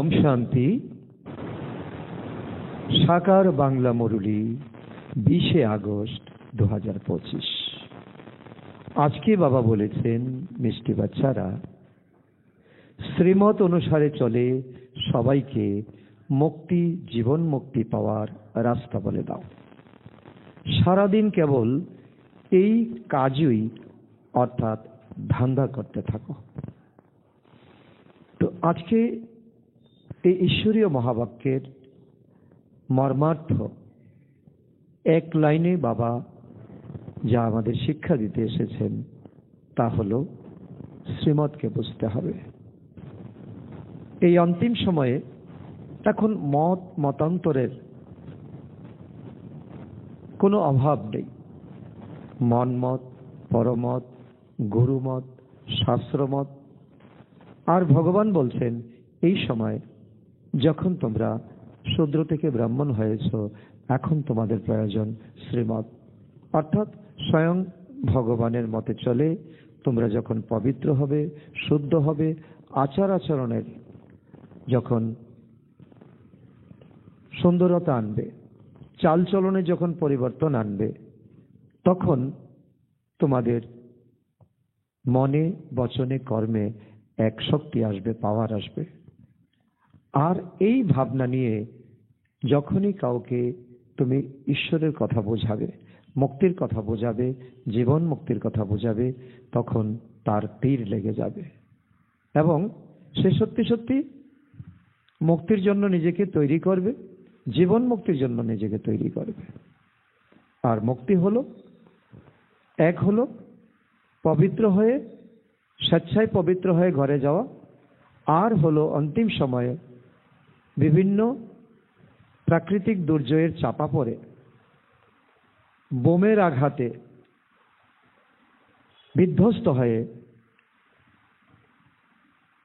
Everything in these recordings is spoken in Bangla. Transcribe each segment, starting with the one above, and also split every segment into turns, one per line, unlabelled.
ওম শান্তি। সাকার বাংলা মুরলী 20শে আগস্ট 2025। আজকে বাবা বলেছেন, মিষ্টি বাচ্চারা, শ্রীমত অনুসারে চলে সবাইকে মুক্তি, জীবন মুক্তি পাওয়ার রাস্তা বলে দাও। সারাদিন কেবল এই কাজই অর্থাৎ ধান্দা করতে থাকো। তো আজকে এই ঈশ্বরীয় মহাবাক্যের মর্মার্থ এক লাইনে বাবা যা আমাদের শিক্ষা দিতে এসেছেন তা হলো শ্রীমতকে বুঝতে হবে। এই অন্তিম সময়ে এখন মতান্তরের কোনো অভাব নেই। মনমত, পরমত, গুরুমত, শাস্ত্রমত। আর ভগবান বলছেন, এই সময় যখন তোমরা শূদ্র থেকে ব্রাহ্মণ হয়েছ, এখন তোমাদের প্রয়োজন শ্রীমত, অর্থাৎ স্বয়ং ভগবানের মতে চলে তোমরা যখন পবিত্র হবে, শুদ্ধ হবে, আচার আচরণের যখন সুন্দরতা আনবে, চালচলনে যখন পরিবর্তন আনবে, তখন তোমাদের মনে, বচনে, কর্মে এক শক্তি আসবে, পাওয়ার আসবে। আর এই ভাবনা নিয়ে যখনই কাউকে তুমি ঈশ্বরের কথা বোঝাবে, মুক্তির কথা বোঝাবে, জীবন মুক্তির কথা বোঝাবে, তখন তার তীর লেগে যাবে এবং সে সত্যি সত্যি মুক্তির জন্য নিজেকে তৈরি করবে, জীবন মুক্তির জন্য নিজেকে তৈরি করবে। আর মুক্তি হলো এক, হলো পবিত্র হয়ে, স্বেচ্ছায় পবিত্র হয়ে ঘরে যাওয়া, আর হলো অন্তিম সময়ে বিভিন্ন প্রাকৃতিক দুর্যোগের চাপা পড়ে বোমের আঘাতে বিধ্বস্ত হয়ে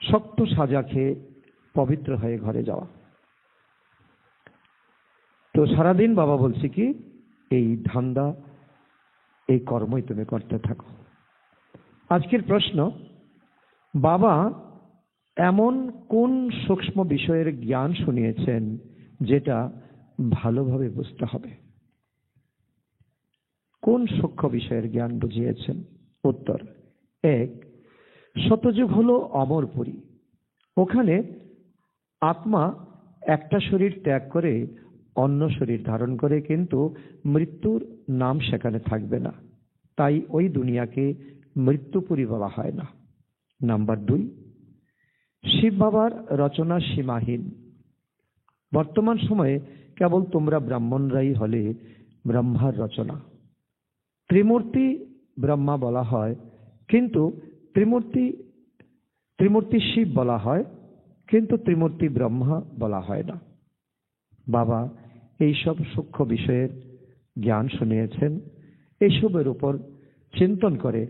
শক্ত সাজা খেয়ে পবিত্র হয়ে ঘরে যাওয়া। তো সারাদিন বাবা বলছি কি, এই ধান্দা, এই কর্মই তুমি করতে থাকো। আজকের প্রশ্ন, বাবা এমন কোন সূক্ষ্ম বিষয়ের জ্ঞান শুনিয়েছেন যেটা ভালোভাবে বুঝতে হবে? কোন সূক্ষ্ম বিষয়ের জ্ঞান বুঝিয়েছেন? উত্তর, এক, শতযুগ হলো অমরপুরী। ওখানে আত্মা একটা শরীর ত্যাগ করে অন্য শরীর ধারণ করে, কিন্তু মৃত্যুর নাম সেখানে থাকবে না। তাই ওই দুনিয়াকে মৃত্যুপুরী বলা হয় না। নাম্বার 2, শিব বাবার রচনা সীমাহীন। বর্তমান সময়ে কেবল তোমরা ব্রাহ্মণরাই হলে ব্রহ্মার রচনা। ত্রিমূর্তি ব্রহ্মা বলা হয়, কিন্তু ত্রিমূর্তি শিব বলা হয়, কিন্তু ত্রিমূর্তি ব্রহ্মা বলা হয় না। বাবা এইসব সূক্ষ্ম বিষয়ের জ্ঞান শুনিয়েছেন। এইসবের উপর চিন্তন করে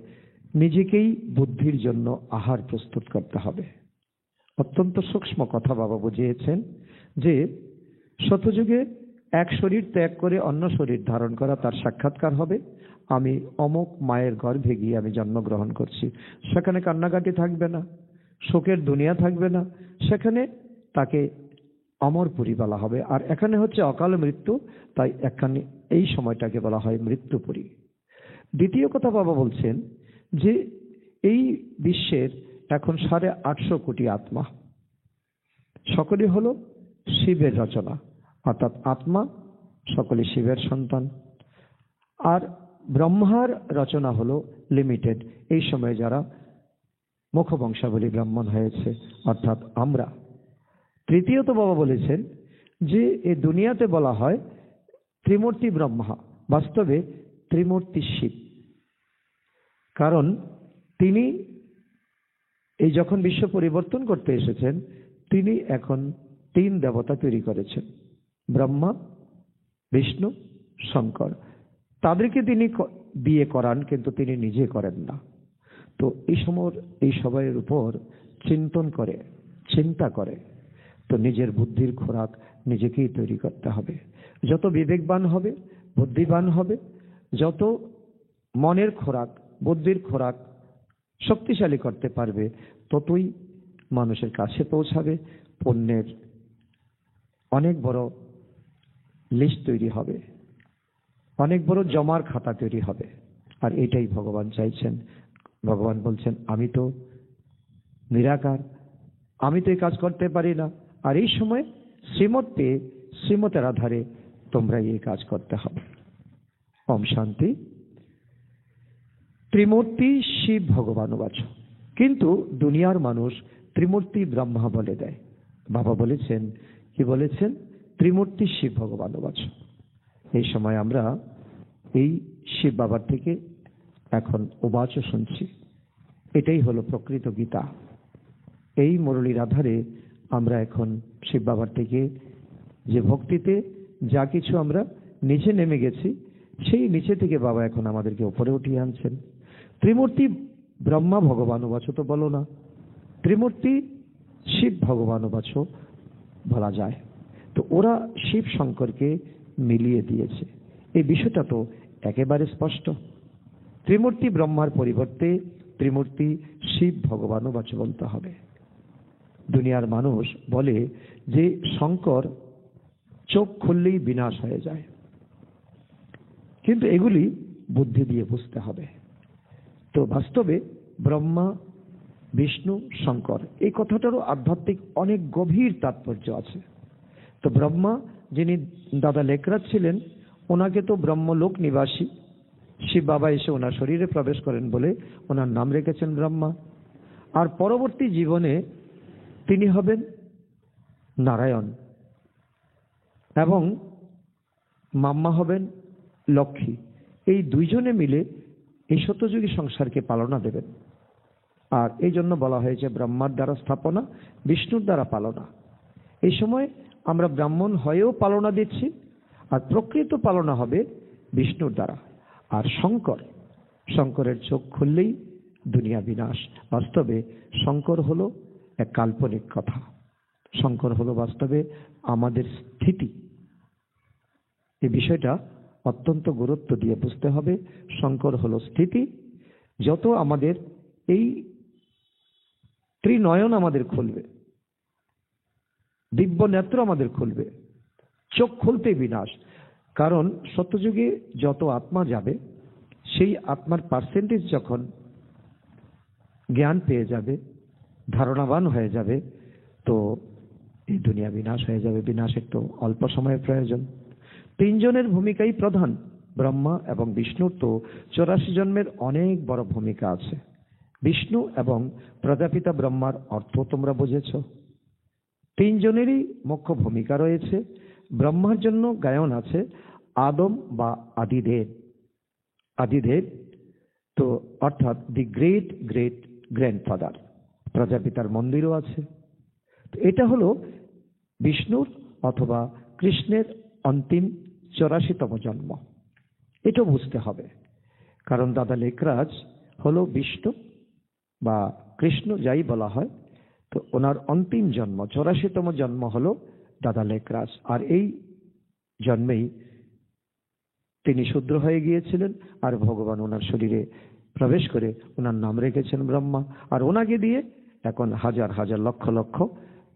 নিজেকেই বুদ্ধির জন্য আহার প্রস্তুত করতে হবে। অত্যন্ত সূক্ষ্ম কথা বাবা বুঝিয়েছেন যে শতযুগে এক শরীর ত্যাগ করে অন্য শরীর ধারণ করা, তার সাক্ষাৎকার হবে। আমি অমুক মায়ের গর্ভে গিয়ে আমি জন্মগ্রহণ করছি। সেখানে কান্নাকাটি থাকবে না, শোকের দুনিয়া থাকবে না, সেখানে তাকে অমরপুরী বলা হবে। আর এখানে হচ্ছে অকাল মৃত্যু, তাই এখানে এই সময়টাকে বলা হয় মৃত্যুপুরী। দ্বিতীয় কথা বাবা বলছেন যে এই বিশ্বের এখন 850 কোটি আত্মা, সকলে হলো শিবের রচনা, অর্থাৎ আত্মা সকলে শিবের সন্তান। আর ব্রহ্মার রচনা হলো লিমিটেড, এই সময় যারা মুখবংশাবলী ব্রাহ্মণ হয়েছে, অর্থাৎ আমরা। তৃতীয়ত বাবা বলেছেন যে এই দুনিয়াতে বলা হয় ত্রিমূর্তি ব্রহ্মা, বাস্তবে ত্রিমূর্তি শিব। কারণ তিনি এই যখন বিশ্ব পরিবর্তন করতে এসেছেন, তিনি এখন 3 দেবতা তৈরি করেছেন, ব্রহ্মা, বিষ্ণু, শঙ্কর। তাদেরকে তিনি দিয়ে করান, কিন্তু তিনি নিজে করেন না। তো এই সবাইয়ের উপর চিন্তন করে, চিন্তা করে, তো নিজের বুদ্ধির খোরাক নিজেকেই তৈরি করতে হবে। যত বিবেকবান হবে, বুদ্ধিবান হবে, যত মনের খোরাক, বুদ্ধির খোরাক শক্তিশালী করতে পারবে, ততই মানুষের কাছে পৌঁছাবে, পুণ্যের অনেক বড় লিস্ট তৈরি হবে, অনেক বড় জমার খাতা তৈরি হবে। আর এটাই ভগবান চাইছেন। ভগবান বলছেন, আমি তো নিরাকার, আমি তো এই কাজ করতে পারি না। আর এই সময় শ্রীমত পেয়ে শ্রীমতের আধারে তোমরা এই কাজ করতে হবে। ওম শান্তি। ত্রিমূর্তি শিব ভগবান বাচ, কিন্তু দুনিয়ার মানুষ ত্রিমূর্তি ব্রহ্মা বলে দেয়। বাবা বলেছেন, কি বলেছেন? ত্রিমূর্তি শিব ভগবান বাচ। এই সময় আমরা এই শিব বাবার থেকে এখন উবাচ শুনছি। এটাই হলো প্রকৃত গীতা। এই মুরলীর আধারে আমরা এখন শিব বাবার থেকে যে ভক্তিতে যা কিছু আমরা নিচে নেমে গেছি, সেই নিচে থেকে বাবা এখন আমাদেরকে উপরে উঠিয়ে আনছেন। ত্রিমূর্তি ব্রহ্মা ভগবান বাচ তো বলো না, ত্রিমূর্তি শিব ভগবান বাচ বলা যায়। তো ওরা শিব শঙ্করকে মিলিয়ে দিয়েছে। এই বিষয়টা তো একেবারে স্পষ্ট। ত্রিমূর্তি ব্রহ্মার পরিবর্তে ত্রিমূর্তি শিব ভগবান বাচ বলতে হবে। দুনিয়ার মানুষ বলে যে শঙ্কর চোখ খুললেই বিনাশ হয়ে যায়, কিন্তু এগুলি বুদ্ধি দিয়ে বুঝতে হবে। তো বাস্তবে ব্রহ্মা, বিষ্ণু, শঙ্কর, এই কথাটারও আধ্যাত্মিক অনেক গভীর তাৎপর্য আছে। তো ব্রহ্মা, যিনি দাদা লেকরাজ ছিলেন, ওনাকে তো ব্রহ্মলোক নিবাসী শিব বাবা এসে ওনার শরীরে প্রবেশ করেন বলে ওনার নাম রেখেছেন ব্রহ্মা। আর পরবর্তী জীবনে তিনি হবেন নারায়ণ এবং মাম্মা হবেন লক্ষ্মী। এই দুইজনে মিলে এই সত্যযুগী সংসারকে পালনা দেবেন। আর এই জন্য বলা হয়েছে ব্রহ্মার দ্বারা স্থাপনা, বিষ্ণুর দ্বারা পালনা। এই সময় আমরা ব্রাহ্মণ হয়েও পালনা দিচ্ছি, আর প্রকৃত পালনা হবে বিষ্ণুর দ্বারা। আর শঙ্করের চোখ খুললেই দুনিয়া বিনাশ। বাস্তবে শঙ্কর হলো এক কাল্পনিক কথা। শঙ্কর হলো বাস্তবে আমাদের স্থিতি। এই বিষয়টা অত্যন্ত গুরুত্ব দিয়ে বুঝতে হবে। শঙ্কর হলো স্থিতি। যত আমাদের এই ত্রিনয়ন আমাদের খুলবে, দিব্য নেত্র আমাদের খুলবে, চোখ খুলতেই বিনাশ। কারণ সত্যযুগে যত আত্মা যাবে, সেই আত্মার পার্সেন্টেজ যখন জ্ঞান পেয়ে যাবে, ধারণাবান হয়ে যাবে, তো এই দুনিয়া বিনাশ হয়ে যাবে। বিনাশের তো অল্প সময়ের প্রয়োজন। তিনজনের ভূমিকাই প্রধান। ব্রহ্মা এবং বিষ্ণুর তো 84 জন্মের অনেক বড় ভূমিকা আছে। বিষ্ণু এবং প্রজাপিতা ব্রহ্মার অর্থ তোমরা বুঝেছ। তিনজনেরই মুখ্য ভূমিকা রয়েছে। ব্রহ্মার জন্য গায়ন আছে আদম বা আদিদেব। আদিদেব তো অর্থাৎ দি গ্রেট গ্রেট গ্র্যান্ডফাদার। প্রজাপিতার মন্দিরও আছে। তো এটা হলো বিষ্ণুর অথবা কৃষ্ণের অন্তিম 84তম জন্ম। এটা বুঝতে হবে। কারণ দাদা লেকরাজ হলো বিষ্ণু বা কৃষ্ণ, যাই বলা হয়, তো ওনার অন্তিম জন্ম 84তম জন্ম হলো দাদা লেকরাজ। আর এই জন্মেই তিনি শূদ্র হয়ে গিয়েছিলেন, আর ভগবান ওনার শরীরে প্রবেশ করে ওনার নাম রেখেছেন ব্রহ্মা। আর ওনাকে দিয়ে এখন হাজার হাজার লক্ষ লক্ষ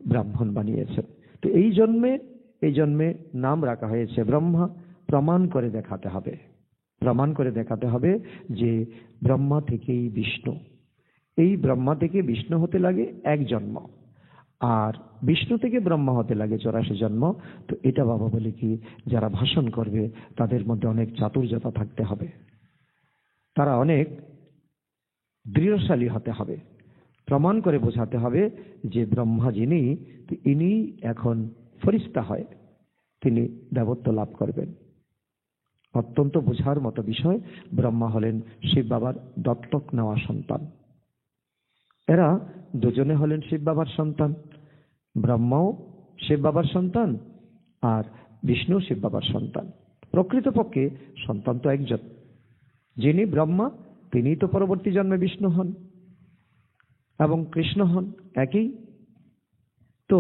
ব্রাহ্মণ বানিয়েছেন। তো এই জন্মে নাম রাখা হয়েছে ব্রহ্মা। প্রমাণ করে দেখাতে হবে, প্রমাণ করে দেখাতে হবে যে ব্রহ্মা থেকেই বিষ্ণু। এই ব্রহ্মা থেকে বিষ্ণু হতে লাগে এক জন্ম, আর বিষ্ণু থেকে ব্রহ্মা হতে লাগে 84 জন্ম। তো এটা বাবা বলে কি, যারা ভাষণ করবে তাদের মধ্যে অনেক চাতুর্যতা থাকতে হবে, তারা অনেক দৃঢ়শালী হতে হবে। প্রমাণ করে বোঝাতে হবে যে ব্রহ্মা যিনি, ইনি এখন ফরিস্তা হয়, তিনি দেবত্ব লাভ করবেন। অত্যন্ত বোঝার মতো বিষয়। ব্রহ্মা হলেন শিব বাবার দত্তক নেওয়া সন্তান। এরা দুজনে হলেন শিব বাবার সন্তান। ব্রহ্মাও শিব বাবার সন্তান, আর বিষ্ণু শিব বাবার সন্তান। প্রকৃতপক্ষে সন্তান তো একজন। যিনি ব্রহ্মা তিনি তো পরবর্তী জন্মে বিষ্ণু হন এবং কৃষ্ণ হন, একই তো।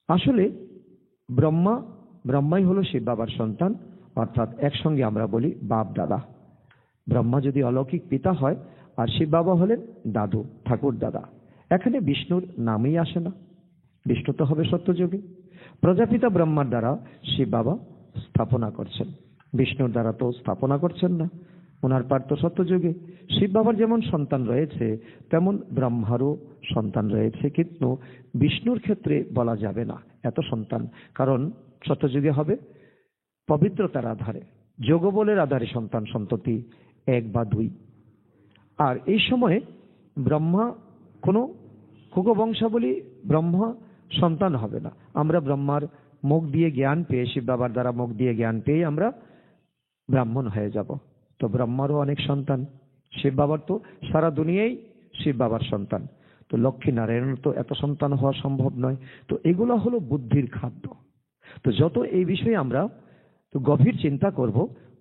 আসলে ব্রহ্মাই হলো শিব বাবার সন্তান, অর্থাৎ একসঙ্গে আমরা বলি বাপ দাদা। ব্রহ্মা যদি অলৌকিক পিতা হয়, আর শিব বাবা হলেন দাদু, ঠাকুর দাদা। এখানে বিষ্ণুর নামই আসে না। বিষ্ণু তো হবে সত্যযুগে। প্রজাপিতা ব্রহ্মার দ্বারা শিব বাবা স্থাপনা করছেন, বিষ্ণুর দ্বারা তো স্থাপনা করছেন না, ওনার পার তো সত্যযুগে। শিব বাবার যেমন সন্তান রয়েছে তেমন ব্রহ্মারও সন্তান রয়েছে, কিন্তু বিষ্ণুর ক্ষেত্রে বলা যাবে না এত সন্তান, কারণ সত্যযুগে হবে পবিত্রতার আধারে, যোগবলের আধারে সন্তান সন্ততি 1 বা 2। আর এই সময়ে ব্রহ্মা কোনো কুকবংশাবলী ব্রহ্মা সন্তান হবে না। আমরা ব্রহ্মার মুখ দিয়ে জ্ঞান পেয়ে, শিব বাবার দ্বারা মুখ দিয়ে জ্ঞান পেয়ে আমরা ব্রাহ্মণ হয়ে যাব। তো ব্রহ্মারও অনেক সন্তান, শিব বাবার তো সারা দুনিয়াই শিব বাবার সন্তান, তো লক্ষ্মী নারায়ণের তো এত সন্তান হওয়া সম্ভব নয়। তো এগুলো হলো বুদ্ধির খাদ্য। তো যত এই বিষয়ে আমরা তো গভীর চিন্তা করব,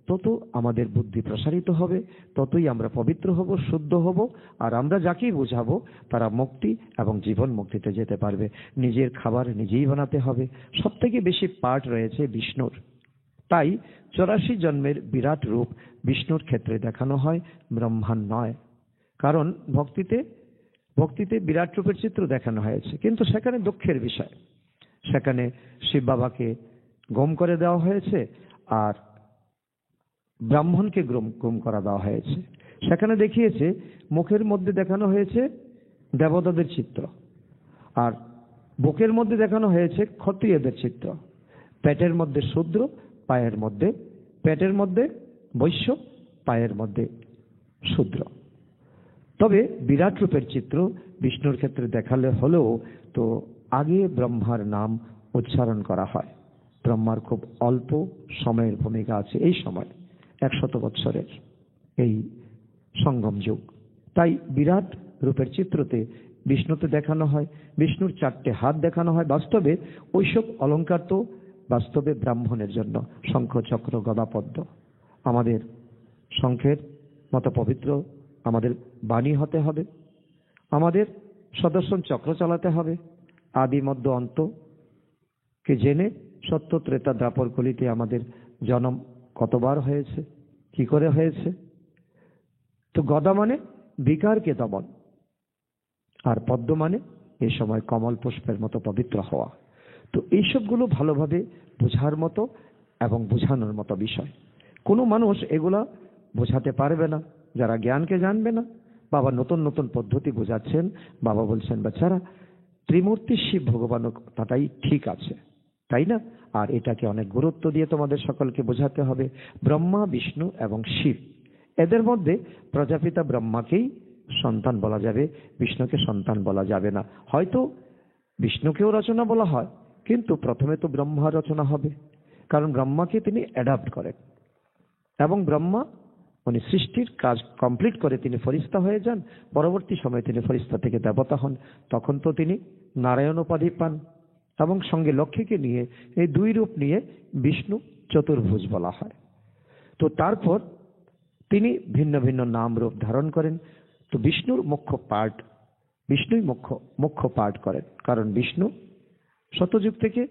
তত আমাদের বুদ্ধি প্রসারিত হবে, ততই আমরা পবিত্র হব, শুদ্ধ হব, আর আমরা যাকেই বোঝাবো তারা মুক্তি এবং জীবন মুক্তিতে যেতে পারবে। নিজের খাবার নিজেই বানাতে হবে। সব থেকে বেশি পার্ট রয়েছে বিষ্ণুর, তাই 84 জন্মের বিরাট রূপ বিষ্ণুর ক্ষেত্রে দেখানো হয়, ব্রহ্মার নয়। কারণ ভক্তিতে বিরাট রূপের চিত্র দেখানো হয়েছে, কিন্তু সেখানে দুঃখের বিষয়, সেখানে শিব বাবাকে গম করে দেওয়া হয়েছে আর ব্রাহ্মণকে গম করা দেওয়া হয়েছে। সেখানে দেখিয়েছে মুখের মধ্যে দেখানো হয়েছে দেবতাদের চিত্র, আর বুকের মধ্যে দেখানো হয়েছে ক্ষত্রিয়দের চিত্র, পেটের মধ্যে শূদ্র, পেটের মধ্যে বৈশ্য, পায়ের মধ্যে শূদ্র। তবে বিরাট রূপের চিত্র বিষ্ণুর ক্ষেত্রে দেখালে হলেও তো আগে ব্রহ্মার নাম উচ্চারণ করা হয়। ব্রহ্মার খুব অল্প সময়ের ভূমিকা আছে, এই সময় 100 বৎসরের এই সঙ্গম যুগ। তাই বিরাট রূপের চিত্রতে বিষ্ণুতে দেখানো হয়, বিষ্ণুর 4টে হাত দেখানো হয়। বাস্তবে ওইসব অলঙ্কার তো বাস্তবে ব্রাহ্মণের জন্য, শঙ্খ চক্র গদা পদ্ম। আমাদের শঙ্খের মতো পবিত্র আমাদের বাণী হতে হবে, আমাদের সদর্শন চক্র চালাতে হবে, আদি মধ্য অন্তকে জেনে সত্য ত্রেতা দ্বাপর কলিতে আমাদের জন্ম কতবার হয়েছে, কি করে হয়েছে। তো গদা মানে বিকারকে দমন, আর পদ্ম মানে এই সময় কমল পুষ্পের মতো পবিত্র হওয়া। তো এইসবগুলো ভালোভাবে বোঝার মতো এবং বোঝানোর মতো বিষয়। কোনো মানুষ এগুলা বোঝাতে পারবে না যারা জ্ঞানকে জানবে না। বাবা নতুন নতুন পদ্ধতি বোঝাচ্ছেন। বাবা বলছেন বাচ্চারা, ত্রিমূর্তি শিব ভগবান কথাটাই ঠিক আছে, তাই না? আর এটাকে অনেক গুরুত্ব দিয়ে তোমাদের সকলকে বোঝাতে হবে। ব্রহ্মা, বিষ্ণু এবং শিব, এদের মধ্যে প্রজাপিতা ব্রহ্মাকেই সন্তান বলা যাবে, বিষ্ণুকে সন্তান বলা যাবে না। হয়তো বিষ্ণুকেও রচনা বলা হয়, কিন্তু প্রথমে তো ব্রহ্মা রচনা হবে, কারণ ব্রহ্মাকে তিনি অ্যাডাপ্ট করেন, এবং ব্রহ্মা উনি সৃষ্টির কাজ কমপ্লিট করে তিনি ফরিস্তা হয়ে যান। পরবর্তী সময়ে তিনি ফরিস্তা থেকে দেবতা হন, তখন তো তিনি নারায়ণ উপাধি পান, এবং সঙ্গে লক্ষ্মীকে নিয়ে এই 2 রূপ নিয়ে বিষ্ণু চতুর্ভুজ বলা হয়। তো তারপর তিনি ভিন্ন ভিন্ন নাম রূপ ধারণ করেন। তো বিষ্ণুর মুখ্য পার্ট, বিষ্ণুই মুখ্য পার্ট করেন, কারণ বিষ্ণু শতযুগ থেকে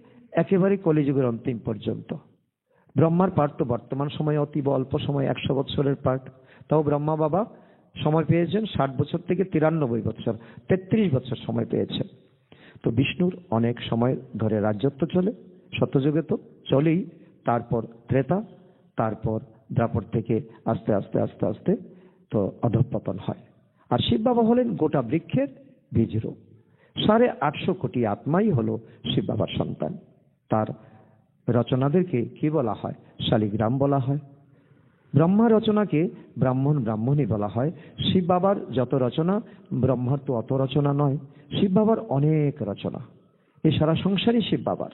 একেবারে কলিযুগের অন্তিম পর্যন্ত। ব্রহ্মার পার্ট তো বর্তমান সময়ে অতীব অল্প সময়, 100 বৎসরের পার্ট। তাও ব্রহ্মা বাবা সময় পেয়েছেন 60 বছর থেকে 93 বছর, 33 বছর সময় পেয়েছেন। তো বিষ্ণুর অনেক সময় ধরে রাজ্যত্ব চলে, শতযুগে তো চলেই, তারপর ত্রেতা, তারপর দ্বাপর থেকে আস্তে আস্তে আস্তে আস্তে তো অধঃপতন হয়। আর শিব বাবা হলেন গোটা বৃক্ষের বীজরূপ। 850 কোটি আত্মাই হলো শিব বাবার সন্তান। তার রচনাদেরকে কি বলা হয়? শালিগ্রাম বলা হয়। ব্রহ্মা রচনাকে ব্রাহ্মণী বলা হয়। শিব বাবার যত রচনা, ব্রহ্মার তো অত রচনা নয়। শিব বাবার অনেক রচনা, এই সারা সংসারই শিব বাবার।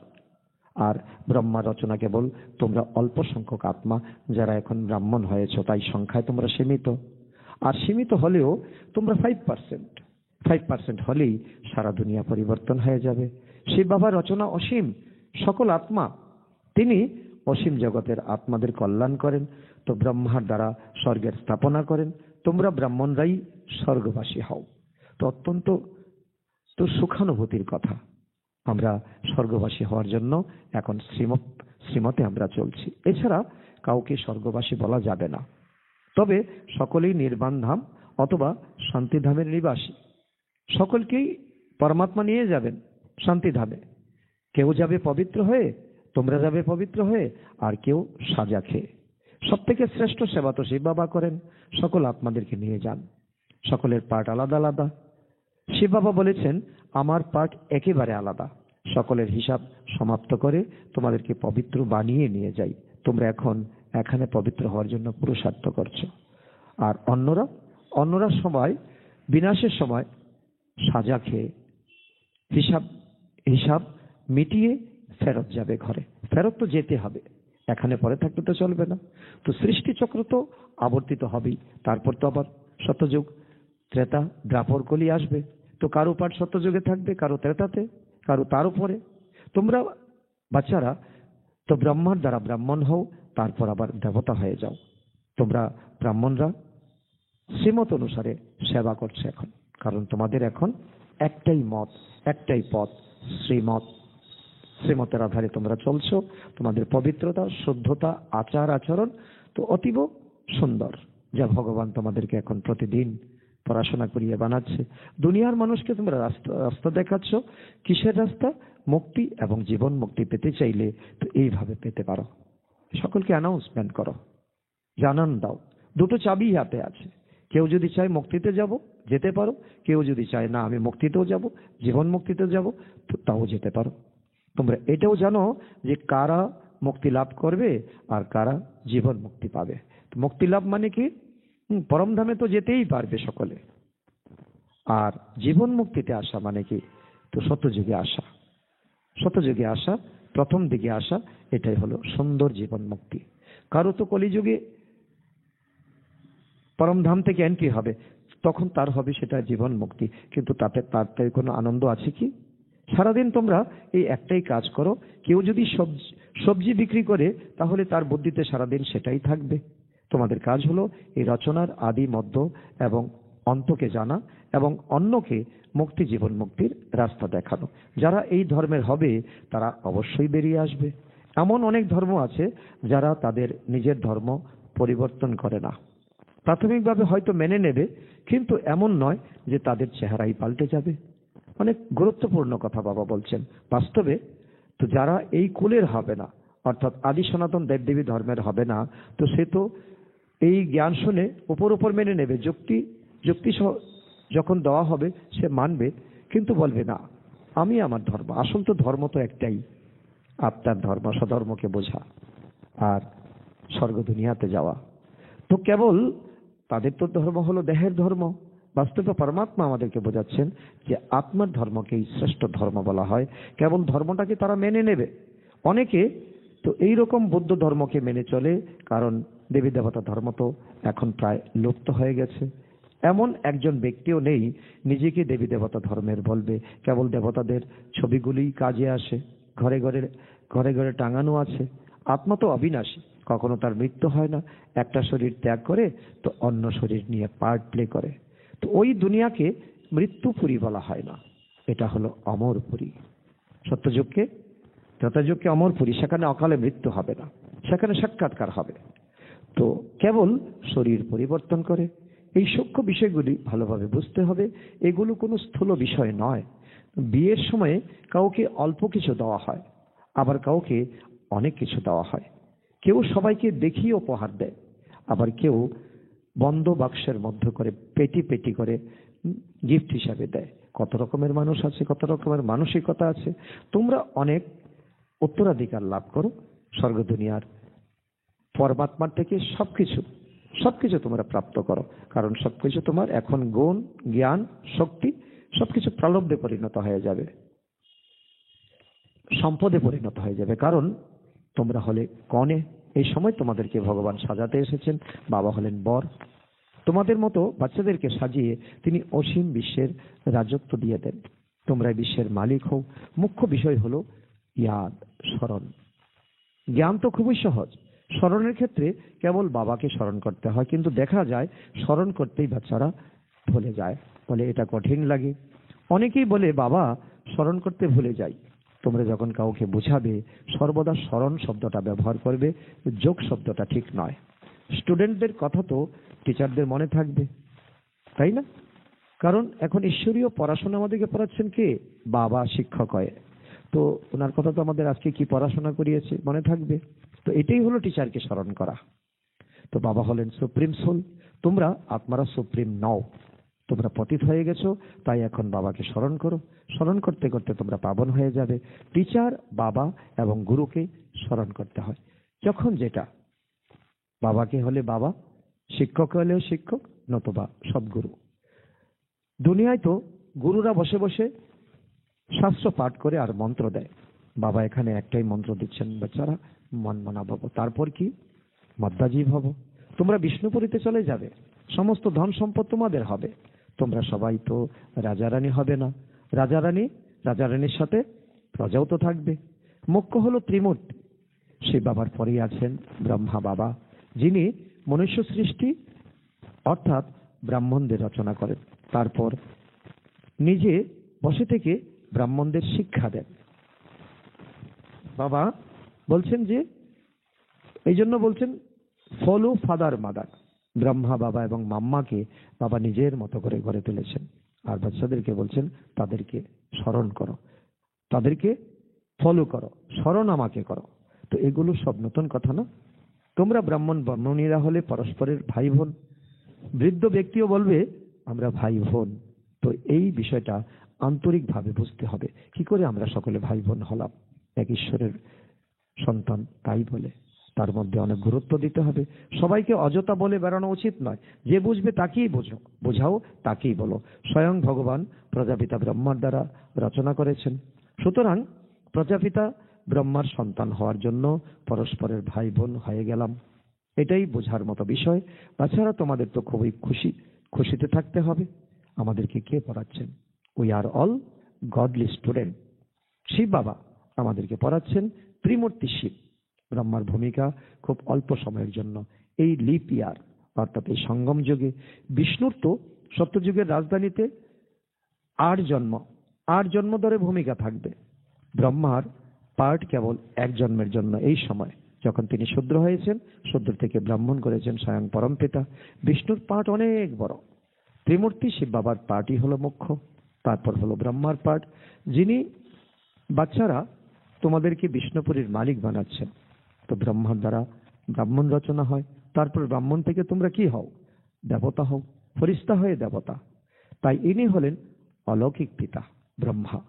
আর ব্রহ্মা রচনা কেবল তোমরা অল্প সংখ্যক আত্মা যারা এখন ব্রাহ্মণ হয়েছ, তাই সংখ্যায় তোমরা সীমিত। আর সীমিত হলেও তোমরা 5% হলেই সারা দুনিয়া পরিবর্তন হয়ে যাবে। শিব বাবার রচনা অসীম, সকল আত্মা তিনি অসীম জগতের আত্মাদের কল্যাণ করেন। তো ব্রহ্মার দ্বারা স্বর্গের স্থাপনা করেন, তোমরা ব্রাহ্মণরাই স্বর্গবাসী হও। তো অত্যন্ত তো সুখানুভূতির কথা। আমরা স্বর্গবাসী হওয়ার জন্য এখন শ্রীমতে আমরা চলছি। এছাড়া কাউকে স্বর্গবাসী বলা যাবে না। তবে সকলেই নির্বাণ ধাম অথবা শান্তিধামের নিবাসী, সকলকেই পরমাত্মা নিয়ে যাবেন, শান্তিধামে। কেউ যাবে পবিত্র হয়ে, তোমরা যাবে পবিত্র হয়ে, আর কেউ সাজা খেয়ে। সব থেকে শ্রেষ্ঠ সেবা তো শিব বাবা করেন। সকল আত্মাদেরকে নিয়ে যান, সকলের পার্ট আলাদা আলাদা। শিব বাবা বলেছেন আমার পার্ট একেবারে আলাদা। সকলের হিসাব সমাপ্ত করে তোমাদেরকে পবিত্র বানিয়ে নিয়ে যাই। তোমরা এখন এখানে পবিত্র হওয়ার জন্য পুরুষার্থ করছো। আর অন্যরা সবাই বিনাশের সময় সাজা খেয়ে হিসাব মিটিয়ে ফেরত যাবে ঘরে। ফেরত তো যেতে হবে, এখানে পরে থাকতে তো চলবে না। তো সৃষ্টি চক্র তো আবর্তিত হবেই। তারপর তো আবার সত্যযুগ, ত্রেতা, দ্বাপর, কলি আসবে। তো কারো পাঠ সত্যযুগে থাকবে, কারো ত্রেতাতে, কারো তার উপরে। তোমরা বাচ্চারা তো ব্রহ্মার দ্বারা ব্রাহ্মণ হও, তারপর আবার দেবতা হয়ে যাও। তোমরা ব্রাহ্মণরা শ্রীমত অনুসারে সেবা করছে এখন, কারণ তোমাদের এখন একটাই মত, একটাই পথ, শ্রীমতের আধারে তোমরা চলছো। তোমাদের পবিত্রতা, শুদ্ধতা, আচার আচরণ তো অতীব সুন্দর, যা ভগবান তোমাদেরকে এখন প্রতিদিন পড়াশোনা করিয়ে বানাচ্ছে। দুনিয়ার মানুষকে তোমরা রাস্তা দেখাচ্ছ। কিসের রাস্তা? মুক্তি এবং জীবন মুক্তি পেতে চাইলে তো এইভাবে পেতে পারো। সকলকে অ্যানাউন্সমেন্ট করো, জানান দাও। দুটো চাবি হাতে আছে। কেউ যদি চায় মুক্তিতে যাব, যেতে পারো। কেউ যদি চায় না আমি মুক্তিতেও যাব, জীবন মুক্তিতেও যাব, তো তাও যেতে পারো। তোমরা এটাও জানো যে কারা মুক্তি লাভ করবে আর কারা জীবন মুক্তি পাবে। মুক্তি লাভ মানে কি? পরমধামে তো যেতেই পারবে সকলে। আর জীবন মুক্তিতে আসা মানে কি? তো শতযুগে আসা, শতযুগে আসা, প্রথম দিকে আসা, এটাই হলো সুন্দর জীবন মুক্তি। কারো তো কলিযুগে পরমধাম থেকে এন্ট্রি হবে, তখন তার হবে সেটা জীবন মুক্তি। কিন্তু তাতে কোনো আনন্দ আছে কি? সারাদিন তোমরা এই একটাই কাজ করো। কেউ যদি সবজি বিক্রি করে, তাহলে তার বুদ্ধিতে সারাদিন সেটাই থাকবে। তোমাদের কাজ হলো এই রচনার আদি, মধ্য এবং অন্তকে জানা এবং অন্যকে মুক্তি, জীবন মুক্তির রাস্তা দেখানো। যারা এই ধর্মের হবে তারা অবশ্যই বেরিয়ে আসবে। এমন অনেক ধর্ম আছে যারা তাদের নিজের ধর্ম পরিবর্তন করে না। প্রাথমিকভাবে হয়তো মেনে নেবে, কিন্তু এমন নয় যে তাদের চেহারাই পাল্টে যাবে। অনেক গুরুত্বপূর্ণ কথা বাবা বলছেন। বাস্তবে তো যারা এই কুলের হবে না, অর্থাৎ আদি সনাতন দেবদেবী ধর্মের হবে না, তো সে তো এই জ্ঞান শুনে উপর মেনে নেবে। যুক্তি যখন দেওয়া হবে সে মানবে, কিন্তু বলবে না আমি আমার ধর্ম। আসল তো ধর্ম তো একটাই, আত্মার ধর্ম, স্বধর্মকে বোঝা আর স্বর্গ দুনিয়াতে যাওয়া। তো কেবল তাদের তো ধর্ম হলো দেহের ধর্ম। বাস্তবে পরমাত্মা আমাদেরকে বোঝাচ্ছেন যে আত্মার ধর্মকেই শ্রেষ্ঠ ধর্ম বলা হয়। কেবল ধর্মটাকে তারা মেনে নেবে। অনেকে তো এইরকম বৌদ্ধ ধর্মকে মেনে চলে, কারণ দেবী দেবতা ধর্ম তো এখন প্রায় লুপ্ত হয়ে গেছে। এমন একজন ব্যক্তিও নেই নিজেকে দেবী দেবতা ধর্মের বলবে। কেবল দেবতাদের ছবিগুলিই কাজে আসে, ঘরে ঘরে টাঙানো আছে। আত্মা তো অবিনাশী, কখনো তার মৃত্যু হয় না। একটা শরীর ত্যাগ করে তো অন্য শরীর নিয়ে পার্ট প্লে করে। তো ওই দুনিয়াকে মৃত্যুপুরী বলা হয় না, এটা হলো অমরপুরী। সত্যযুগকে, ত্রেতাযুগকে অমরপুরী, সেখানে অকালে মৃত্যু হবে না, সেখানে সাক্ষাৎকার হবে। তো কেবল শরীর পরিবর্তন করে। এই সূক্ষ্ম বিষয়গুলি ভালোভাবে বুঝতে হবে। এগুলো কোনো স্থূল বিষয় নয়। বিয়ের সময়ে কাউকে অল্প কিছু দেওয়া হয়, আবার কাউকে অনেক কিছু দেওয়া হয়। কেউ সবাইকে দেখিয়ে উপহার দেয়, আবার কেউ বন্ধ বাক্সের মধ্যে করে পেটি পেটি করে গিফট হিসাবে দেয়। কত রকমের মানুষ আছে, কত রকমের মানসিকতা আছে। তোমরা অনেক উত্তরাধিকার লাভ করো স্বর্গ দুনিয়ার পরমাত্মার থেকে। সবকিছু তোমরা প্রাপ্ত করো, কারণ সবকিছু তোমার এখন গুণ, জ্ঞান, শক্তি সবকিছু প্রলোভে পরিণত হয়ে যাবে, সম্পদে পরিণত হয়ে যাবে। কারণ তোমরা হলে কনে। এই সময় তোমাদেরকে ভগবান সাজাতে এসেছেন। বাবা হলেন বর। তোমাদের মতো বাচ্চাদেরকে সাজিয়ে তিনি অসীম বিশ্বের রাজত্ব দিয়ে দেন। তোমরা বিশ্বের মালিক হও। মুখ্য বিষয় হলো ইয়াদ, স্মরণ। জ্ঞান তো খুবই সহজ। স্মরণের ক্ষেত্রে কেবল বাবাকে স্মরণ করতে হয়, কিন্তু দেখা যায় স্মরণ করতেই বাচ্চারা ভুলে যায়, বলে এটা কঠিন লাগে। অনেকেই বলে বাবা স্মরণ করতে ভুলে যাই। তোমরা যখন কাউকে বোঝাবে সর্বদা স্মরণ শব্দটা ব্যবহার করবে, যোগ শব্দটা ঠিক নয়। স্টুডেন্টদের কথা তো টিচারদের মনে থাকবে, তাই না? কারণ এখন ঈশ্বরীয় পড়াশোনা আমাদেরকে পড়াচ্ছেন কে? বাবা শিক্ষক হয়ে। তো ওনার কথা তো আমাদের আজকে কি পড়াশোনা করিয়েছে মনে থাকবে। তো এটাই হলো টিচারকে স্মরণ করা। তো বাবা হলেন সুপ্রিম সোল, তোমরা আত্মারা সুপ্রিম নও, তোমরা পতিত হয়ে গেছো, তাই এখন বাবাকে স্মরণ করো। স্মরণ করতে করতে তোমরা পাবন হয়ে যাবে। টিচার, বাবা এবং গুরুকে স্মরণ করতে হয়। যখন যেটা, বাবাকে হলে বাবা, শিক্ষক হলেও শিক্ষক, নতুবা সদ্গুরু। দুনিয়ায় তো গুরুরা বসে বসে শাস্ত্র পাঠ করে আর মন্ত্র দেয়। বাবা এখানে একটাই মন্ত্র দিচ্ছেন, বাচ্চারা মন মনা ভব, তারপর কি? মদ্দাজীব হব। তোমরা বিষ্ণুপুরীতে চলে যাবে, সমস্ত ধন সম্পদ তোমাদের হবে। তোমরা সবাই তো রাজা রানী হবে না। রাজা রানীর সাথে প্রজাও তো থাকবে। মুখ্য হলো ত্রিমূর্তি। শিব বাবার পরেই আছেন ব্রহ্মা বাবা, যিনি মনুষ্য সৃষ্টি অর্থাৎ ব্রাহ্মণদের রচনা করেন, তারপর নিজে বসে থেকে ব্রাহ্মণদের শিক্ষা দেন। বাবা বলছেন যে, এই জন্য বলছেন ফলো ফাদার মাদার। ব্রহ্মা বাবা এবং মাম্মাকে বাবা নিজের মতো করে গড়ে তুলেছেন। আর বাচ্চাদেরকে বলছেন তাদেরকে স্মরণ করো, তাদেরকে ফলো করো, স্মরণ আমাকে করো। তো এগুলো সব নতুন কথা না। তোমরা ব্রাহ্মণ বর্ণনীরা হলে পরস্পরের ভাই বোন। বৃদ্ধ ব্যক্তিও বলবে আমরা ভাই বোন। তো এই বিষয়টা আন্তরিকভাবে বুঝতে হবে। কি করে আমরা সকলে ভাই বোন হলাম? এক ঈশ্বরের সন্তান, তাই বলে তার মধ্যে অনেক গুরুত্ব দিতে হবে। সবাইকে অযথা বলে বেড়ানো উচিত নয়। যে বুঝবে তাকেই বোঝাও, তাকেই বলো। স্বয়ং ভগবান প্রজাপিতা ব্রহ্মার দ্বারা রচনা করেছেন। সুতরাং প্রজাপিতা ব্রহ্মার সন্তান হওয়ার জন্য পরস্পরের ভাই বোন হয়ে গেলাম, এটাই বোঝার মতো বিষয়। তাছাড়া তোমাদের তো খুবই খুশিতে থাকতে হবে। আমাদেরকে কে পড়াচ্ছেন? We are all godly student. Shiv Baba আমাদেরকে পড়াচ্ছেন ত্রিমূর্তি শিব। ব্রহ্মার ভূমিকা খুব অল্প সময়ের জন্য, এই লিপ ইয়ার অর্থাৎ এই সঙ্গম যুগে। বিষ্ণুর তো সত্যযুগের রাজধানীতে 8 জন্ম ধরে ভূমিকা থাকবে। ব্রহ্মার পার্ট কেবল 1 জন্মের জন্য, এই সময় যখন তিনি শূদ্র হয়েছেন, শূদ্র থেকে ব্রাহ্মণ করেছেন স্বয়ং পরমপিতা। বিষ্ণুর পার্ট অনেক বড়। ত্রিমূর্তি শিব বাবার পার্টই হলো মুখ্য, তারপর হলো ব্রহ্মার পার্ট, যিনি বাচ্চারা তোমাদেরকে বিষ্ণুপুরীর মালিক বানাচ্ছেন। তো ব্রহ্মার দ্বারা ব্রাহ্মণ রচনা হয়, তারপর ব্রাহ্মণ থেকে তোমরা কি হও? দেবতা হও, ফরিস্তা হয়ে দেবতা। তাই ইনি হলেন অলৌকিক পিতা ব্রহ্মা।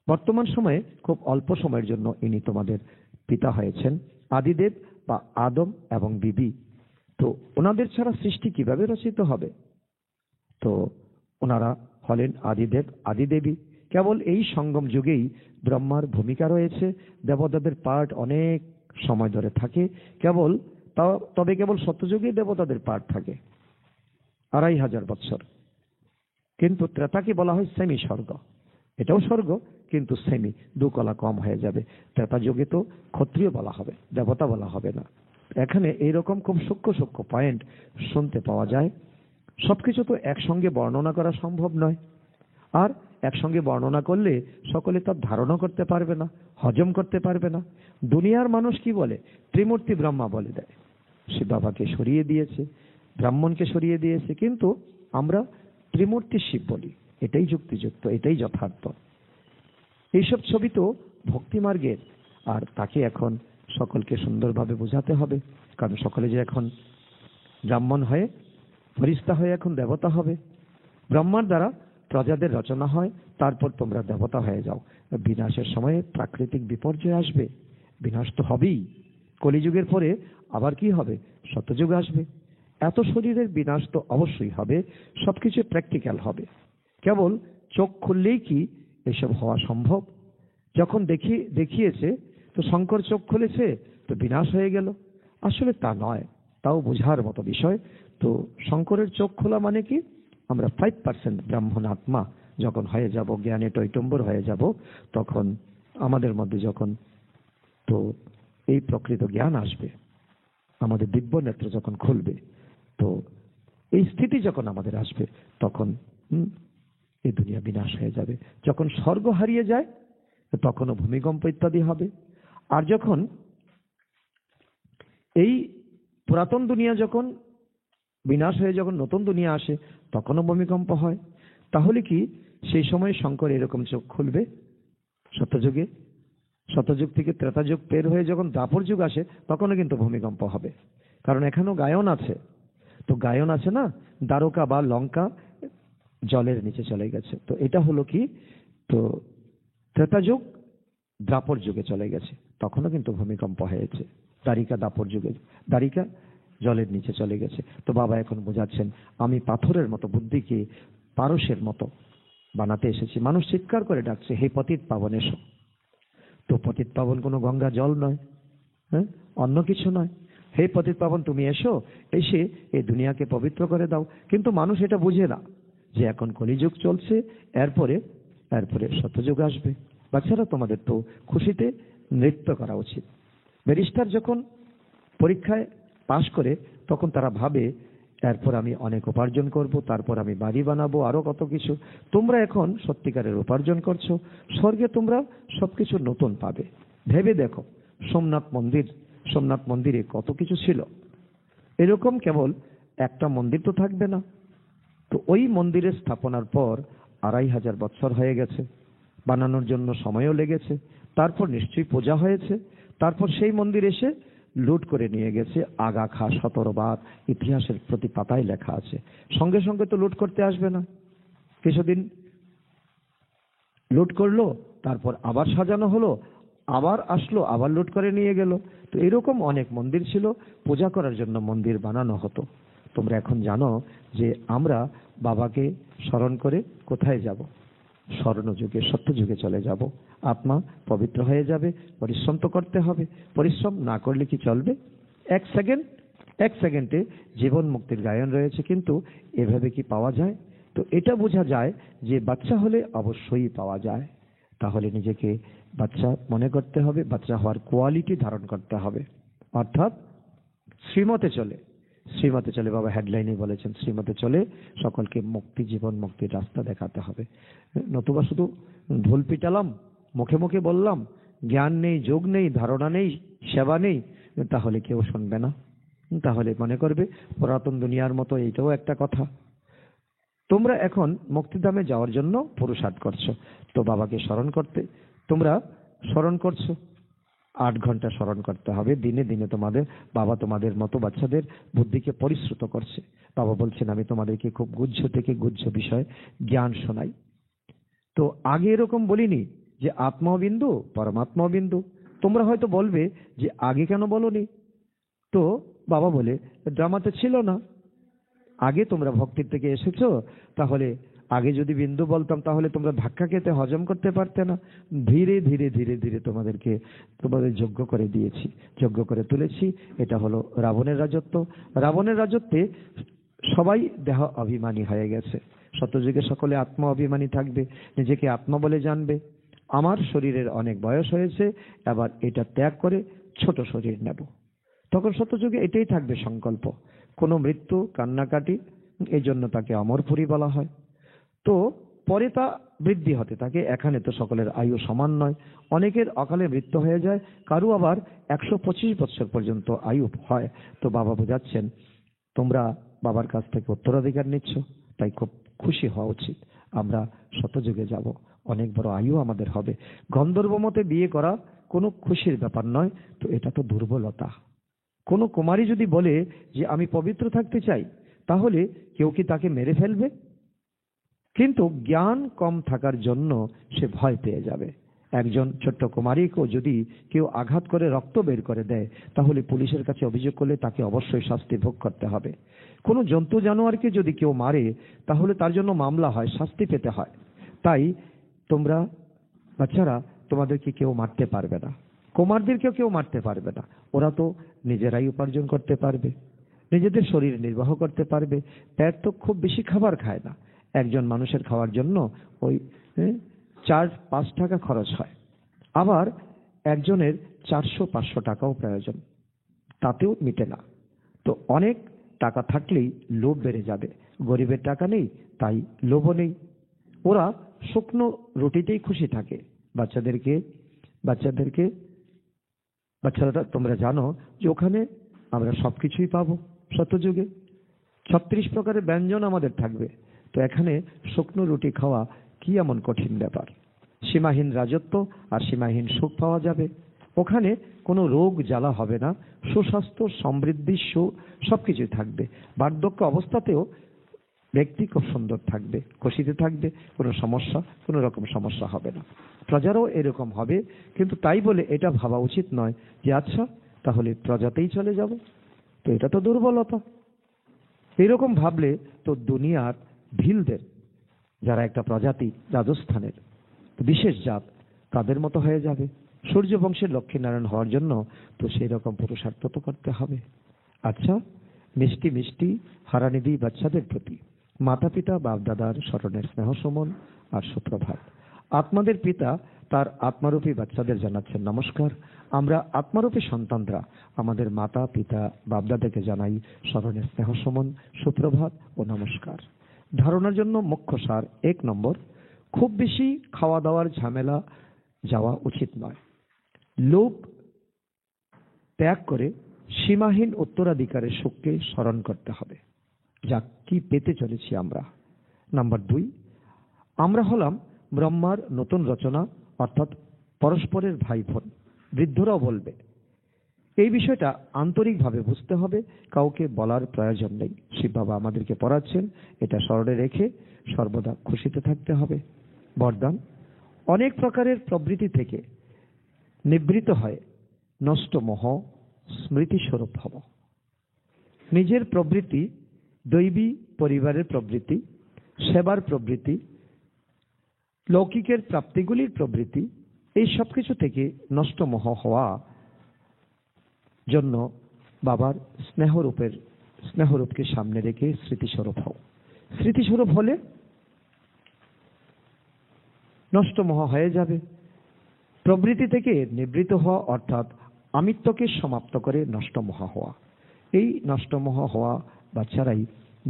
বর্তমান সময়ে খুব অল্প সময়ের জন্য ইনি তোমাদের পিতা হয়েছেন, আদিদেব বা আদম এবং বিবি। তো ওনাদের ছাড়া সৃষ্টি কিভাবে রচিত হবে? তো ওনারা হলেন আদিদেব, আদিদেবী। কেবল এই সঙ্গম যুগেই ব্রহ্মার ভূমিকা রয়েছে। দেবতাদের পার্ট অনেক সময় ধরে থাকে, তবে কেবল সত্যযুগেই দেবতাদের পার্ট থাকে 2500 বৎসর। কিন্তু ত্রেতাকে বলা হয় সেমি স্বর্গ। এটাও স্বর্গ, কিন্তু সেমি, 2 কলা কম হয়ে যাবে। ত্রেতা যুগে তো ক্ষত্রিয় বলা হবে, দেবতা বলা হবে না। এখানে এইরকম খুব সূক্ষ্ম পয়েন্ট শুনতে পাওয়া যায়। সবকিছু তো একসঙ্গে বর্ণনা করা সম্ভব নয়, আর একসঙ্গে বর্ণনা করলে সকলে তার ধারণা করতে পারবে না, হজম করতে পারবে না। দুনিয়ার মানুষ কি বলে? ত্রিমূর্তি ব্রহ্মা বলে দেয়। শিব বাবাকে সরিয়ে দিয়েছে, ব্রাহ্মণকে সরিয়ে দিয়েছে, কিন্তু আমরা ত্রিমূর্তি শিব বলি। এটাই যুক্তিযুক্ত, এটাই যথার্থ। এইসব ছবি তো ভক্তি মার্গের, আর তাকে এখন সকলকে সুন্দরভাবে বোঝাতে হবে। কারণ সকলে যে এখন ব্রাহ্মণ হয়ে ফরিস্তা হয়ে এখন দেবতা হবে। ব্রহ্মার দ্বারা প্রজাদের রচনা হয়, তারপর তোমরা দেবতা হয়ে যাও। বিনাশের সময়ে প্রাকৃতিক বিপর্যয় আসবে, বিনাশ তো হবেই। কলিযুগের পরে আবার কি হবে? সত্যযুগ আসবে। এত শরীরের বিনাশ তো অবশ্যই হবে, সবকিছু প্র্যাকটিক্যাল হবে। কেবল চোখ খুললেই কি এসব হওয়া সম্ভব? যখন দেখিয়েছে তো শঙ্কর চোখ খুলেছে তো বিনাশ হয়ে গেল, আসলে তা নয়। তাও বোঝার মতো বিষয়। তো শঙ্করের চোখ খোলা মানে কি? আমরা 5% ব্রাহ্মণ আত্মা যখন হয়ে যাব, জ্ঞানে টৈটম্বর হয়ে যাব, তখন আমাদের মধ্যে যখন তো এই প্রকৃত জ্ঞান আসবে, আমাদের দিব্য নেত্র যখন খুলবে, তো এই স্থিতি যখন আমাদের আসবে, তখন এই দুনিয়া বিনাশ হয়ে যাবে। যখন স্বর্গ হারিয়ে যায় তখনও ভূমিকম্প ইত্যাদি হবে। আর যখন এই পুরাতন দুনিয়া যখন বিনাশ হয়ে যখন নতুন দুনিয়া আসে তখনও ভূমিকম্প হয়। তাহলে কি সেই সময় শঙ্কর এরকম চোখ খুলবে? সত্যযুগে, সত্যযুগ থেকে ত্রেতা যুগ পের হয়ে যখন দ্বাপর যুগ আসে তখনও কিন্তু ভূমিকম্প হবে, কারণ এখানেও গায়ন আছে। তো গায়ন আছে না, দ্বারকা বা লঙ্কা জলের নিচে চলে গেছে। তো এটা হলো কি, তো ত্রেতা যুগ দ্বাপর যুগে চলে গেছে, তখনও কিন্তু ভূমিকম্প হয়েছে। দ্বারিকা দ্বাপর যুগে, দ্বারিকা জলের নিচে চলে গেছে। তো বাবা এখন বোঝাচ্ছেন, আমি পাথরের মতো বুদ্ধিকে পারসের মতো বানাতে এসেছি। মানুষ চিৎকার করে ডাকছে, হে পতিত পাবন এসো। তো পতিত পাবন কোনো গঙ্গা জল নয়, হ্যাঁ, অন্য কিছু নয়। হে পতিত পাবন তুমি এসো, এসে এই দুনিয়াকে পবিত্র করে দাও। কিন্তু মানুষ এটা বুঝে না যে এখন কলিযুগ চলছে, এরপরে সত্যযুগ আসবে। বাচ্চারা, তোমাদের তো খুশিতে নৃত্য করা উচিত। ব্যারিস্টার যখন পরীক্ষায় পাশ করে তখন তারা ভাবে এরপর আমি অনেক উপার্জন করব, তারপর আমি বাড়ি বানাবো, আরো কত কিছু। তোমরা এখন সত্যিকারের উপার্জন করছো, স্বর্গে তোমরা সবকিছু নতুন পাবে। ভেবে দেখো, সোমনাথ মন্দিরে কত কিছু ছিল। এরকম কেবল একটা মন্দির তো থাকবে না। তো ওই মন্দিরের স্থাপনার পর 2500 বছর হয়ে গেছে, বানানোর জন্য সময়ও লেগেছে। তারপর নিশ্চয়ই পূজা হয়েছে। তারপর সেই মন্দির এসে লুট করে নিয়ে গেছে আগা খা 17 বার। ইতিহাসের প্রতি পাতায় লেখা আছে। সঙ্গে সঙ্গে তো লুট করতে আসবে না, কিছুদিন লুট করলো, তারপর আবার সাজানো হলো, আবার আসলো, আবার লুট করে নিয়ে গেল। তো এরকম অনেক মন্দির ছিল, পূজা করার জন্য মন্দির বানানো হতো। তোমরা এখন জানো যে আমরা বাবাকে স্মরণ করে কোথায় যাব? স্বর্ণযুগে, সত্যযুগে চলে যাব। আত্মা পবিত্র হয়ে যাবে। পরিশ্রম তো করতে হবে, পরিশ্রম না করলে কি চলবে? এক সেকেন্ডে জীবন মুক্তির গায়ন রয়েছে, কিন্তু এভাবে কি পাওয়া যায়? তো এটা বোঝা যায় যে বাচ্চা হলে অবশ্যই পাওয়া যায়। তাহলে নিজেকে বাচ্চা মনে করতে হবে, বাচ্চা হওয়ার কোয়ালিটি ধারণ করতে হবে। অর্থাৎ শ্রীমতে চলে বাবা হেডলাইনে বলেছেন, শ্রীমতে চলে সকলকে মুক্তি, জীবন মুক্তির রাস্তা দেখাতে হবে। নতুবা শুধু ঢোল পিটালাম, মুখে মুখে বললাম, জ্ঞান নেই, যোগ নেই, ধারণা নেই, সেবা নেই, তাহলে কেউ শুনবে না। তাহলে মনে করবে পুরাতন দুনিয়ার মতো এইটাও একটা কথা। তোমরা এখন মুক্তিধামে যাওয়ার জন্য পুরুষার্থ করছো। তো বাবাকে স্মরণ করতে তোমরা স্মরণ করছো, 8 ঘন্টা স্মরণ করতে হবে দিনে দিনে। বাবা তোমাদের মতো বাচ্চাদের বুদ্ধিকে পরিশ্রুত করছে। বাবা বলছেন, আমি তোমাদেরকে খুব গুজ্জ থেকে গুজ্জ বিষয় জ্ঞান শোনাই। তো আগে এরকম বলিনি যে আত্মা বিন্দু পরমাত্মা বিন্দু। তোমরা হয়তো বলবে যে আগে কেন বলনি? তো বাবা বলে, ড্রামাতে ছিল না। আগে তোমরা ভক্তির থেকে এসেছো, তাহলে আগে যদি বিন্দু বলতাম তাহলে তোমরা ধাক্কা খেতে হজম করতে পারতে না। ধীরে ধীরে ধীরে ধীরে তোমাদের যোগ্য করে দিয়েছি, যোগ্য করে তুলেছি। এটা হলো রাবণের রাজত্ব। রাবণের রাজত্বে সবাই দেহ অভিমানী হয়ে গেছে। সত্যযুগে সকলে আত্মা অভিমানী থাকবে, নিজেকে আত্মা বলে জানবে। আমার শরীরের অনেক বয়স হয়েছে, এবার এটা ত্যাগ করে ছোট শরীর নেব। তখন সত্যযুগে এটাই থাকবে সংকল্প, কোনো মৃত্যু, কান্নাকাটি। এই জন্য তাকে অমরপুরী বলা হয়। তো পরে তা বৃদ্ধি হতে থাকে। এখানে তো সকলের আয়ু সমান নয়, অনেকের অকালে মৃত্যু হয়ে যায়, কারো আবার 125 বছর পর্যন্ত আয়ু হয়। তো বাবা বোঝাচ্ছেন, তোমরা বাবার কাছ থেকে উত্তরাধিকার নিচ্ছ, তাই খুব খুশি হওয়া উচিত। আমরা সত্যযুগে যাব, অনেক বড় আয়ু আমাদের হবে। গন্ধর্ব মতে বিয়ে করা কোনো খুশির ব্যাপার নয়। তো এটা তো দুর্বলতা। কোনো কুমারী যদি বলে যে আমি পবিত্র থাকতে চাই, তাহলে কেউ কি তাকে মেরে ফেলবে? কিন্তু জ্ঞান কম থাকার জন্য সে ভয় পেয়ে যাবে। একজন ছোট্ট কুমারীকেও যদি কেউ আঘাত করে রক্ত বের করে দেয়, তাহলে পুলিশের কাছে অভিযোগ করলে তাকে অবশ্যই শাস্তি ভোগ করতে হবে। কোনো জন্তু জানোয়ারকে যদি কেউ মারে, তাহলে তার জন্য মামলা হয়, শাস্তি পেতে হয়। তাই তোমরা বাচ্চারা, তোমাদেরকে কেউ মারতে পারবে না, কুমারদেরকেও কেউ মারতে পারবে না। ওরা তো নিজেরাই উপার্জন করতে পারবে, নিজেদের শরীর নির্বাহ করতে পারবে। পেট তো খুব বেশি খাবার খায় না। একজন মানুষের খাওয়ার জন্য ওই 4-5 টাকা খরচ হয়। আবার একজনের 400-500 টাকাও প্রয়োজন, তাতেও মিটে না। তো অনেক টাকা থাকলেই লোভ বেড়ে যাবে। গরিবের টাকা নেই, তাই লোভও নেই। ওরা শুকনো রুটিতেই খুশি থাকে। বাচ্চারা তোমরা জানো যে ওখানে আমরা সবকিছুই পাবো সত্যযুগে। 36 প্রকারের ব্যঞ্জন আমাদের থাকবে। তো এখানে শুকনো রুটি খাওয়া কি এমন কঠিন ব্যাপার? সীমাহীন রাজত্ব আর সীমাহীন সুখ পাওয়া যাবে। ওখানে কোনো রোগ জ্বালা হবে না, সুস্বাস্থ্য, সমৃদ্ধি, সবকিছুই থাকবে। বার্ধক্য অবস্থাতেও ব্যক্তি খুব সুন্দর থাকবে, খুশিতে থাকবে, কোনো সমস্যা, কোনো রকম সমস্যা হবে না। প্রজারও এরকম হবে। কিন্তু তাই বলে এটা ভাবা উচিত নয় যে আচ্ছা তাহলে প্রজাতেই চলে যাব, তো এটা তো দুর্বলতা। এরকম ভাবলে তো দুনিয়ার ভিলদের, যারা একটা প্রজাতি রাজস্থানের বিশেষ জাত, তাদের মতো হয়ে যাবে। সূর্য বংশের লক্ষ্মীনারায়ণ হওয়ার জন্য তো সেই রকম পুরুষার্থ তো করতে হবে। আচ্ছা, মিষ্টি মিষ্টি হারানিধি বাচ্চাদের প্রতি মাতা পিতা বাপ দাদার স্মরণের স্নেহ সুমন আর সুপ্রভাত। আত্মাদের পিতা তার আত্মারূপী বাচ্চাদের জানাচ্ছেন নমস্কার। আমরা আত্মারূপী সন্তানরা আমাদের মাতা পিতা বাপদাদাকে জানাই স্মরণের স্নেহ সুমন, সুপ্রভাত ও নমস্কার। ধারণার জন্য মুখ্য সার: 1 নম্বর, খুব বেশি খাওয়া দাওয়ার ঝামেলা যাওয়া উচিত নয়। লোভ ত্যাগ করে সীমাহীন উত্তরাধিকারের সুখকে স্মরণ করতে হবে, যা কি পেতে চলেছি আমরা। নাম্বার 2, আমরা হলাম ব্রহ্মার নতুন রচনা, অর্থাৎ পরস্পরের ভাই বোন। বৃদ্ধরাও বলবে। এই বিষয়টা আন্তরিকভাবে বুঝতে হবে, কাউকে বলার প্রয়োজন নেই। শিব বাবা আমাদেরকে পড়াচ্ছেন, এটা স্মরণে রেখে সর্বদা খুশিতে থাকতে হবে। বরদান: অনেক প্রকারের প্রবৃত্তি থেকে নিবৃত হয়ে নষ্ট মোহ স্মৃতিস্বরূপ হব। নিজের প্রবৃত্তি, দৈবী পরিবারের প্রবৃত্তি, সেবার প্রবৃত্তি, লৌকিকের প্রাপ্তিগুলির প্রবৃত্তি, এই সব কিছু থেকে নষ্ট মোহ হওয়া জন্য বাবার স্নেহরূপকে সামনে রেখে স্মৃতিস্বরূপ হও। স্মৃতিস্বরূপ হলে নষ্ট মোহ হয়ে যাবে। প্রবৃত্তি থেকে নিবৃত হওয়া অর্থাৎ আমিত্বকে সমাপ্ত করে নষ্ট মোহ হওয়া। এই নষ্ট মোহ হওয়া বাচ্চারাই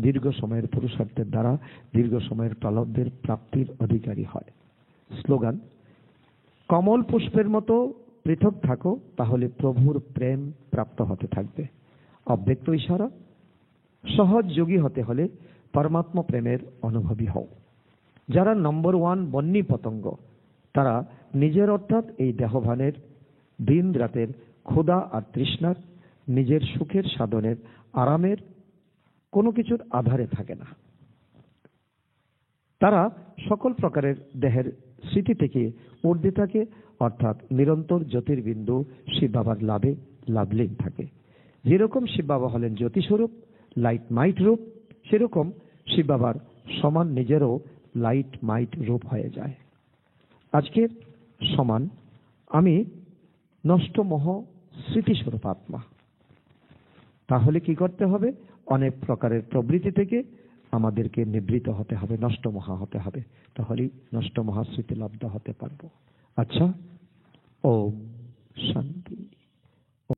দীর্ঘ সময়ের পুরুষার্থের দ্বারা দীর্ঘ সময়ের প্রলব্ধের প্রাপ্তির অধিকারী হয়। স্লোগান: কমল পুষ্পের মতো পৃথক থাকো, তাহলে প্রভুর প্রেম প্রাপ্ত হতে থাকবে। অব্যক্ত ইশারা: সহজ যোগী হতে হলে পরমাত্মা প্রেমের অনুভবী হও। যারা নম্বর 1 বন্যী পতঙ্গ, তারা নিজের অর্থাৎ এই দেহভানের দিন রাতের ক্ষুধা আর তৃষ্ণার, নিজের সুখের সাধনের আরামের কোনো কিছুর আধারে থাকে না। তারা সকল প্রকারের দেহের স্মৃতি থেকে ঊর্ধ্বে থাকে, অর্থাৎ নিরন্তর জ্যোতির্বিন্দু শিব বাবার লাভলীন থাকে। যেরকম শিব বাবা হলেন জ্যোতিস্বরূপ, লাইট মাইট রূপ, সেরকম শিব বাবার সমান নিজেরও লাইট মাইট রূপ হয়ে যায়। আজকের সমান আমি নষ্ট মোহ স্মৃতিস্বরূপ আত্মা। তাহলে কি করতে হবে? অনেক প্রকারের প্রবৃত্তি থেকে আমাদেরকে নিবৃত হতে হবে, নষ্ট মহা হতে হবে, তাহলেই নষ্ট মহা স্মৃতি লব্ধ হতে পারবো। আচ্ছা, ওম শান্তি।